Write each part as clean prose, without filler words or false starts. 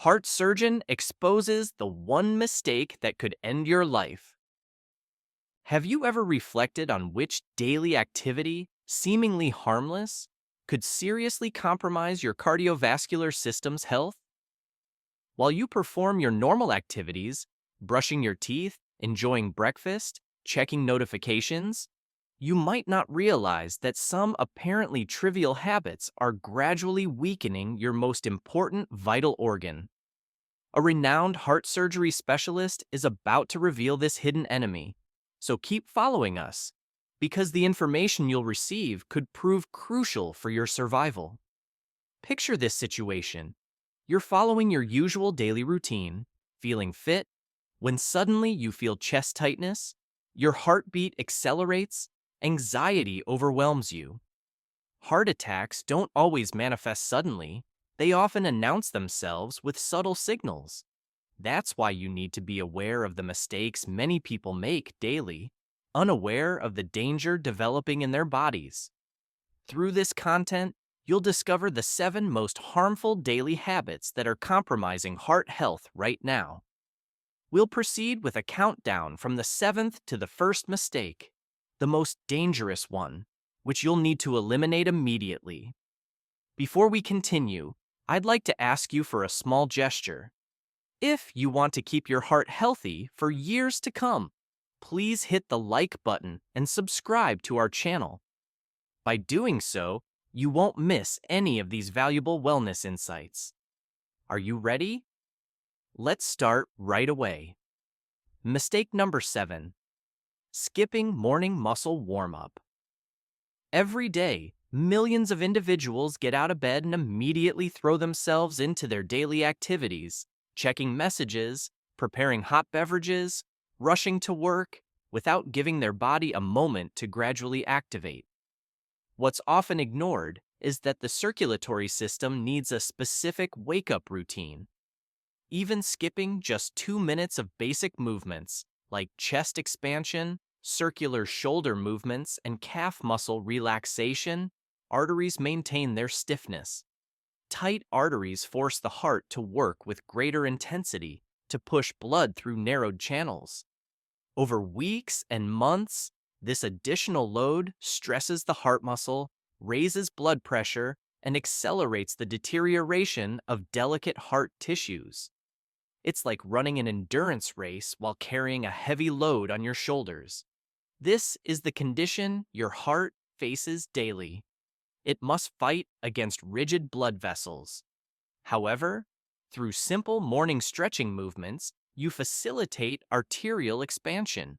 Heart surgeon exposes the one mistake that could end your life. Have you ever reflected on which daily activity, seemingly harmless, could seriously compromise your cardiovascular system's health? While you perform your normal activities, brushing your teeth, enjoying breakfast, checking notifications, you might not realize that some apparently trivial habits are gradually weakening your most important vital organ. A renowned heart surgery specialist is about to reveal this hidden enemy, so keep following us, because the information you'll receive could prove crucial for your survival. Picture this situation. You're following your usual daily routine, feeling fit, when suddenly you feel chest tightness, your heartbeat accelerates, anxiety overwhelms you. Heart attacks don't always manifest suddenly, they often announce themselves with subtle signals. That's why you need to be aware of the mistakes many people make daily, unaware of the danger developing in their bodies. Through this content, you'll discover the 7 most harmful daily habits that are compromising heart health right now. We'll proceed with a countdown from the 7th to the first mistake, the most dangerous one, which you'll need to eliminate immediately. Before we continue, I'd like to ask you for a small gesture. If you want to keep your heart healthy for years to come, please hit the like button and subscribe to our channel. By doing so, you won't miss any of these valuable wellness insights. Are you ready? Let's start right away. Mistake number 7. Skipping morning muscle warm-up. Every day, millions of individuals get out of bed and immediately throw themselves into their daily activities, checking messages, preparing hot beverages, rushing to work, without giving their body a moment to gradually activate. What's often ignored is that the circulatory system needs a specific wake-up routine. Even skipping just 2 minutes of basic movements, like chest expansion, circular shoulder movements, and calf muscle relaxation, arteries maintain their stiffness. Tight arteries force the heart to work with greater intensity to push blood through narrowed channels. Over weeks and months, this additional load stresses the heart muscle, raises blood pressure, and accelerates the deterioration of delicate heart tissues. It's like running an endurance race while carrying a heavy load on your shoulders. This is the condition your heart faces daily. It must fight against rigid blood vessels. However, through simple morning stretching movements, you facilitate arterial expansion.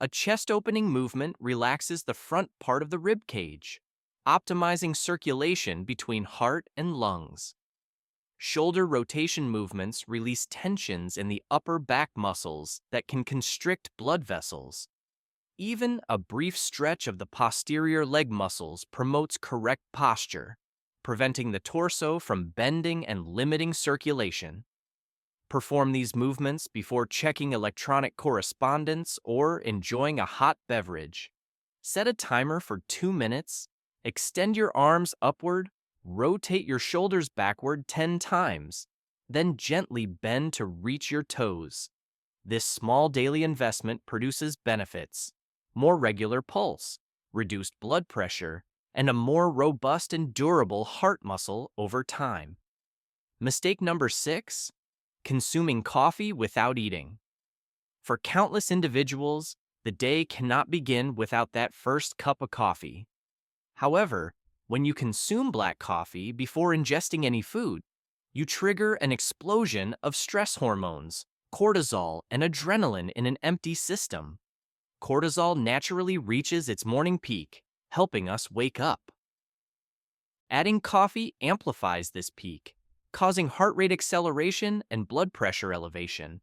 A chest-opening movement relaxes the front part of the rib cage, optimizing circulation between heart and lungs. Shoulder rotation movements release tensions in the upper back muscles that can constrict blood vessels. Even a brief stretch of the posterior leg muscles promotes correct posture, preventing the torso from bending and limiting circulation. Perform these movements before checking electronic correspondence or enjoying a hot beverage. Set a timer for 2 minutes, extend your arms upward, rotate your shoulders backward 10 times, then gently bend to reach your toes. This small daily investment produces benefits: more regular pulse, reduced blood pressure, and a more robust and durable heart muscle over time. Mistake number 6. Consuming coffee without eating. For countless individuals, the day cannot begin without that first cup of coffee. However, when you consume black coffee before ingesting any food, you trigger an explosion of stress hormones, cortisol, and adrenaline in an empty system. Cortisol naturally reaches its morning peak, helping us wake up. Adding coffee amplifies this peak, causing heart rate acceleration and blood pressure elevation.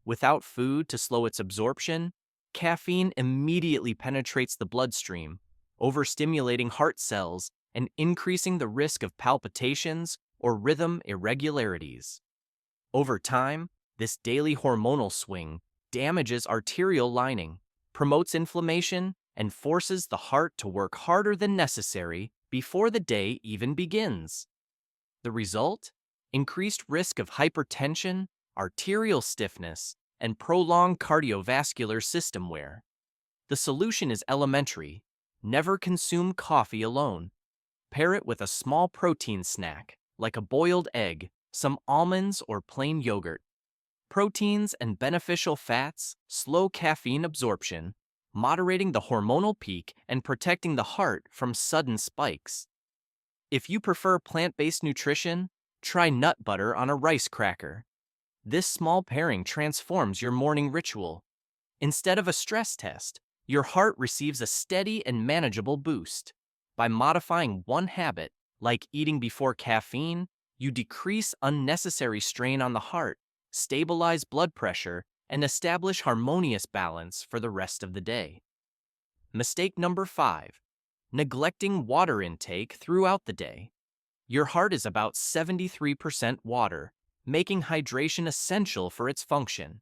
Without food to slow its absorption, caffeine immediately penetrates the bloodstream, overstimulating heart cells and increasing the risk of palpitations or rhythm irregularities. Over time, this daily hormonal swing damages arterial lining, promotes inflammation, and forces the heart to work harder than necessary before the day even begins. The result? increased risk of hypertension, arterial stiffness, and prolonged cardiovascular system wear. The solution is elementary. Never consume coffee alone. Pair it with a small protein snack, like a boiled egg, some almonds, or plain yogurt. Proteins and beneficial fats slow caffeine absorption, moderating the hormonal peak and protecting the heart from sudden spikes. If you prefer plant-based nutrition, try nut butter on a rice cracker. This small pairing transforms your morning ritual. Instead of a stress test, your heart receives a steady and manageable boost. By modifying one habit, like eating before caffeine, you decrease unnecessary strain on the heart, stabilize blood pressure, and establish harmonious balance for the rest of the day. Mistake number 5. Neglecting water intake throughout the day. Your heart is about 73% water, making hydration essential for its function.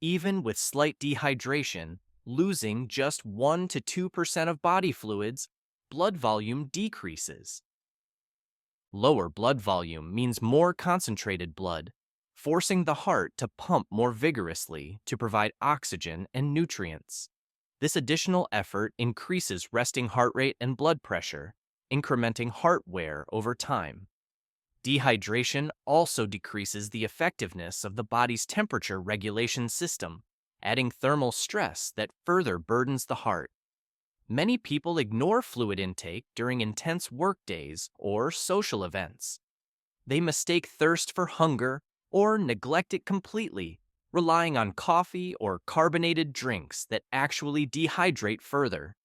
Even with slight dehydration, losing just 1 to 2% of body fluids, blood volume decreases. Lower blood volume means more concentrated blood, forcing the heart to pump more vigorously to provide oxygen and nutrients. This additional effort increases resting heart rate and blood pressure, incrementing heart wear over time. Dehydration also decreases the effectiveness of the body's temperature regulation system, adding thermal stress that further burdens the heart. Many people ignore fluid intake during intense work days or social events. They mistake thirst for hunger or neglect it completely, relying on coffee or carbonated drinks that actually dehydrate further.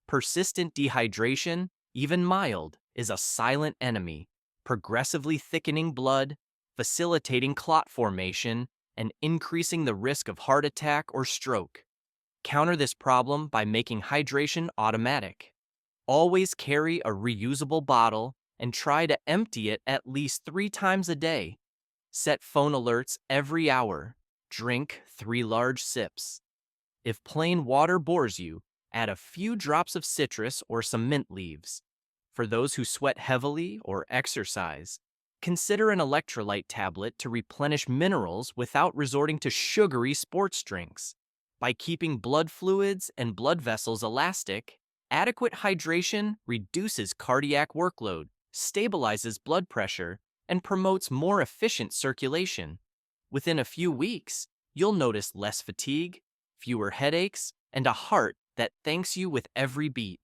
Persistent dehydration, even mild, is a silent enemy, progressively thickening blood, facilitating clot formation, and increasing the risk of heart attack or stroke. Counter this problem by making hydration automatic. Always carry a reusable bottle and try to empty it at least 3 times a day. Set phone alerts every hour. Drink 3 large sips. If plain water bores you, add a few drops of citrus or some mint leaves. For those who sweat heavily or exercise, consider an electrolyte tablet to replenish minerals without resorting to sugary sports drinks. By keeping blood fluids and blood vessels elastic, adequate hydration reduces cardiac workload, stabilizes blood pressure, and promotes more efficient circulation. Within a few weeks, you'll notice less fatigue, fewer headaches, and a heart that thanks you with every beat.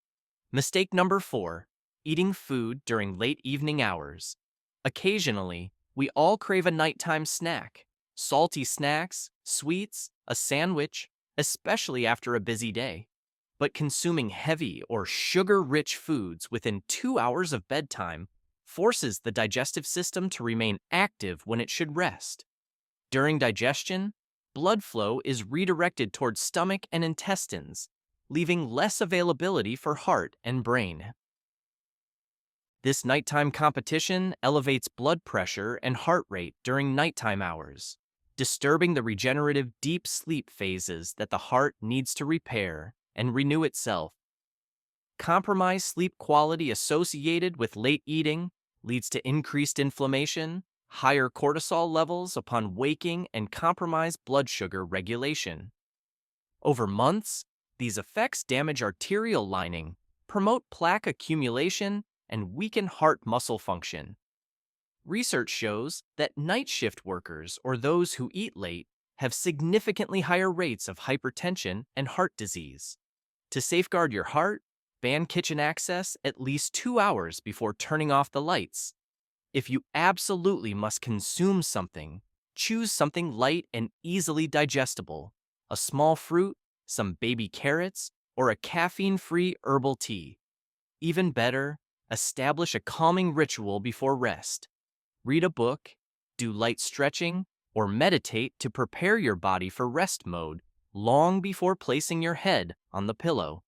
Mistake number 4. Eating food during late evening hours. Occasionally, we all crave a nighttime snack. Salty snacks, sweets, a sandwich, especially after a busy day. But consuming heavy or sugar-rich foods within 2 hours of bedtime forces the digestive system to remain active when it should rest. During digestion, blood flow is redirected towards stomach and intestines, leaving less availability for heart and brain. This nighttime competition elevates blood pressure and heart rate during nighttime hours, disturbing the regenerative deep sleep phases that the heart needs to repair and renew itself. Compromised sleep quality associated with late eating leads to increased inflammation, higher cortisol levels upon waking, and compromised blood sugar regulation. Over months, these effects damage arterial lining, promote plaque accumulation, and weaken heart muscle function. Research shows that night shift workers or those who eat late have significantly higher rates of hypertension and heart disease. To safeguard your heart, ban kitchen access at least 2 hours before turning off the lights. If you absolutely must consume something, choose something light and easily digestible. A small fruit, some baby carrots, or a caffeine-free herbal tea. Even better, establish a calming ritual before rest. Read a book, do light stretching, or meditate to prepare your body for rest mode long before placing your head on the pillow.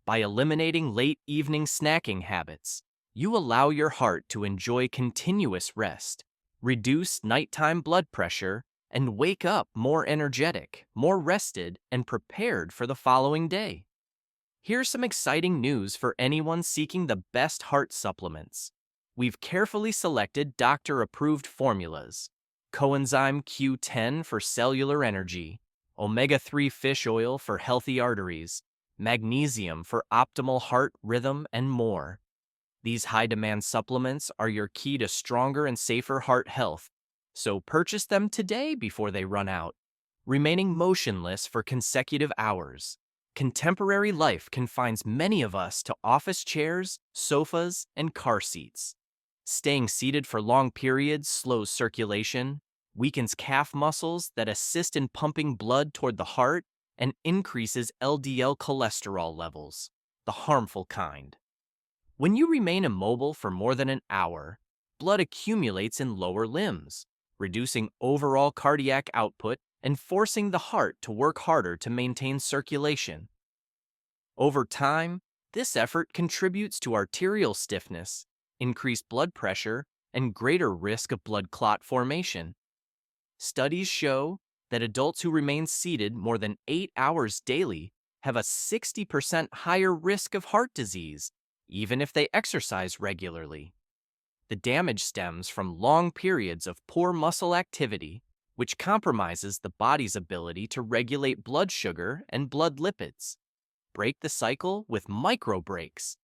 By eliminating late evening snacking habits, you allow your heart to enjoy continuous rest, reduce nighttime blood pressure, and wake up more energetic, more rested, and prepared for the following day. Here's some exciting news for anyone seeking the best heart supplements. We've carefully selected doctor-approved formulas: coenzyme Q10 for cellular energy, omega-3 fish oil for healthy arteries, magnesium for optimal heart rhythm, and more. These high-demand supplements are your key to stronger and safer heart health, so purchase them today before they run out. Remaining motionless for consecutive hours. Contemporary life confines many of us to office chairs, sofas, and car seats. Staying seated for long periods slows circulation, weakens calf muscles that assist in pumping blood toward the heart, and increases LDL cholesterol levels, the harmful kind. When you remain immobile for more than an hour, blood accumulates in lower limbs, reducing overall cardiac output and forcing the heart to work harder to maintain circulation. Over time, this effort contributes to arterial stiffness, increased blood pressure, and greater risk of blood clot formation. Studies show that adults who remain seated more than 8 hours daily have a 60% higher risk of heart disease, even if they exercise regularly. The damage stems from long periods of poor muscle activity, which compromises the body's ability to regulate blood sugar and blood lipids. Break the cycle with micro breaks.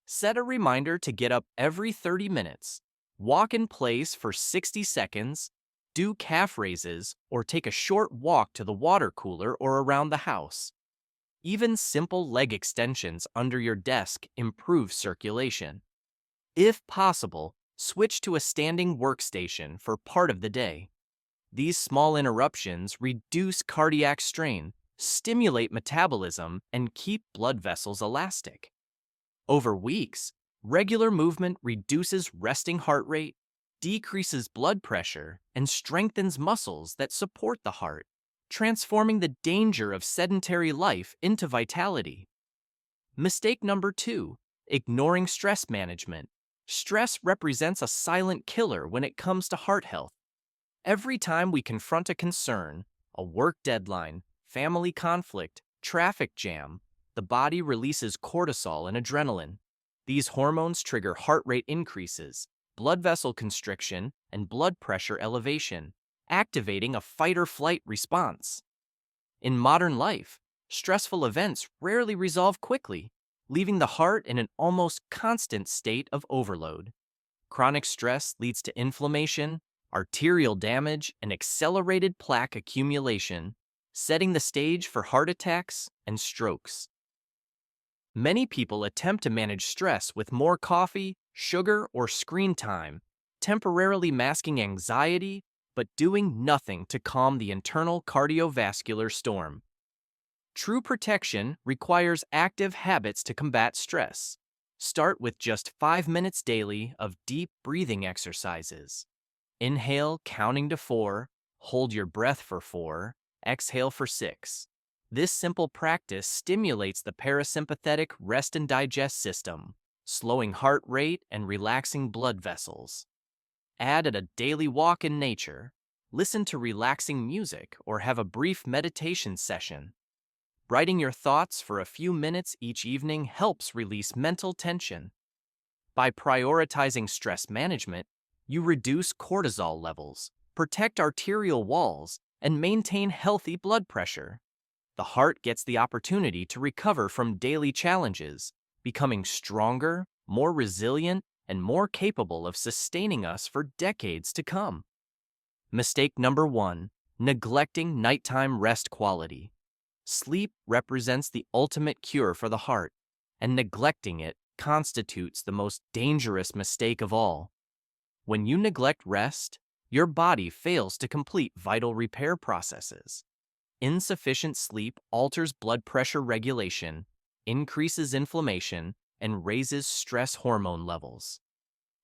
Set a reminder to get up every 30 minutes, walk in place for 60 seconds, do calf raises, or take a short walk to the water cooler or around the house. Even simple leg extensions under your desk improve circulation. If possible, switch to a standing workstation for part of the day. These small interruptions reduce cardiac strain, stimulate metabolism, and keep blood vessels elastic. Over weeks, regular movement reduces resting heart rate, decreases blood pressure, and strengthens muscles that support the heart, transforming the danger of sedentary life into vitality. Mistake number 2, ignoring stress management. Stress represents a silent killer when it comes to heart health. Every time we confront a concern, a work deadline, family conflict, traffic jam, the body releases cortisol and adrenaline. These hormones trigger heart rate increases, blood vessel constriction, and blood pressure elevation, activating a fight-or-flight response. In modern life, stressful events rarely resolve quickly, leaving the heart in an almost constant state of overload. Chronic stress leads to inflammation, arterial damage, and accelerated plaque accumulation, setting the stage for heart attacks and strokes. Many people attempt to manage stress with more coffee, sugar, or screen time, temporarily masking anxiety, but doing nothing to calm the internal cardiovascular storm. True protection requires active habits to combat stress. Start with just 5 minutes daily of deep breathing exercises. Inhale, counting to 4, hold your breath for 4, exhale for 6. This simple practice stimulates the parasympathetic rest and digest system, slowing heart rate and relaxing blood vessels. Add a daily walk in nature, listen to relaxing music, or have a brief meditation session. Writing your thoughts for a few minutes each evening helps release mental tension. By prioritizing stress management, you reduce cortisol levels, protect arterial walls, and maintain healthy blood pressure. The heart gets the opportunity to recover from daily challenges, becoming stronger, more resilient, and more capable of sustaining us for decades to come. Mistake number 1, neglecting nighttime rest quality. Sleep represents the ultimate cure for the heart, and neglecting it constitutes the most dangerous mistake of all. When you neglect rest, your body fails to complete vital repair processes. Insufficient sleep alters blood pressure regulation, increases inflammation, and raises stress hormone levels.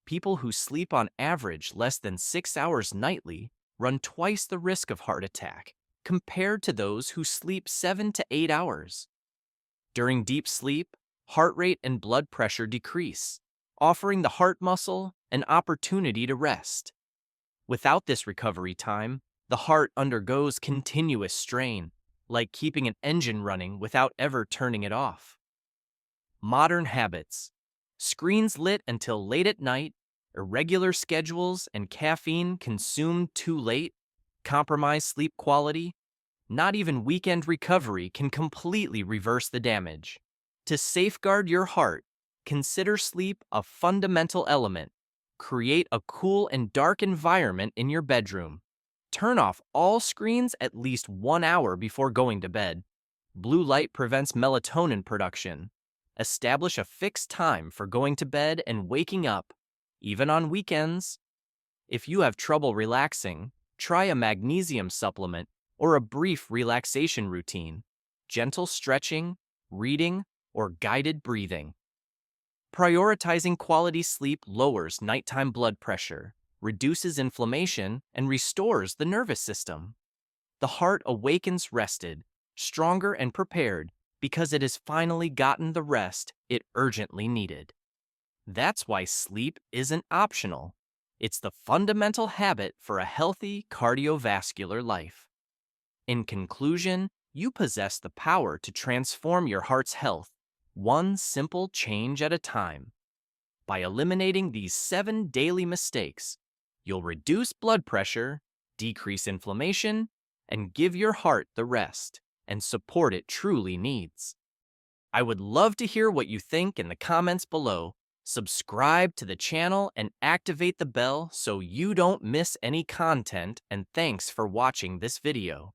People who sleep on average less than 6 hours nightly run twice the risk of heart attack compared to those who sleep 7 to 8 hours. During deep sleep, heart rate and blood pressure decrease, offering the heart muscle an opportunity to rest. Without this recovery time, the heart undergoes continuous strain, like keeping an engine running without ever turning it off. Modern habits. Screens lit until late at night, Irregular schedules and caffeine consumed too late compromise sleep quality. Not even weekend recovery can completely reverse the damage. To safeguard your heart, consider sleep a fundamental element. Create a cool and dark environment in your bedroom. Turn off all screens at least 1 hour before going to bed. Blue light prevents melatonin production. Establish a fixed time for going to bed and waking up, even on weekends. If you have trouble relaxing, try a magnesium supplement or a brief relaxation routine, gentle stretching, reading, or guided breathing. Prioritizing quality sleep lowers nighttime blood pressure, reduces inflammation, and restores the nervous system. The heart awakens rested, stronger and prepared because it has finally gotten the rest it urgently needed. That's why sleep isn't optional. It's the fundamental habit for a healthy cardiovascular life. In conclusion, you possess the power to transform your heart's health, one simple change at a time. By eliminating these 7 daily mistakes, you'll reduce blood pressure, decrease inflammation, and give your heart the rest and support it truly needs. I would love to hear what you think in the comments below. Subscribe to the channel and activate the bell so you don't miss any content, and thanks for watching this video.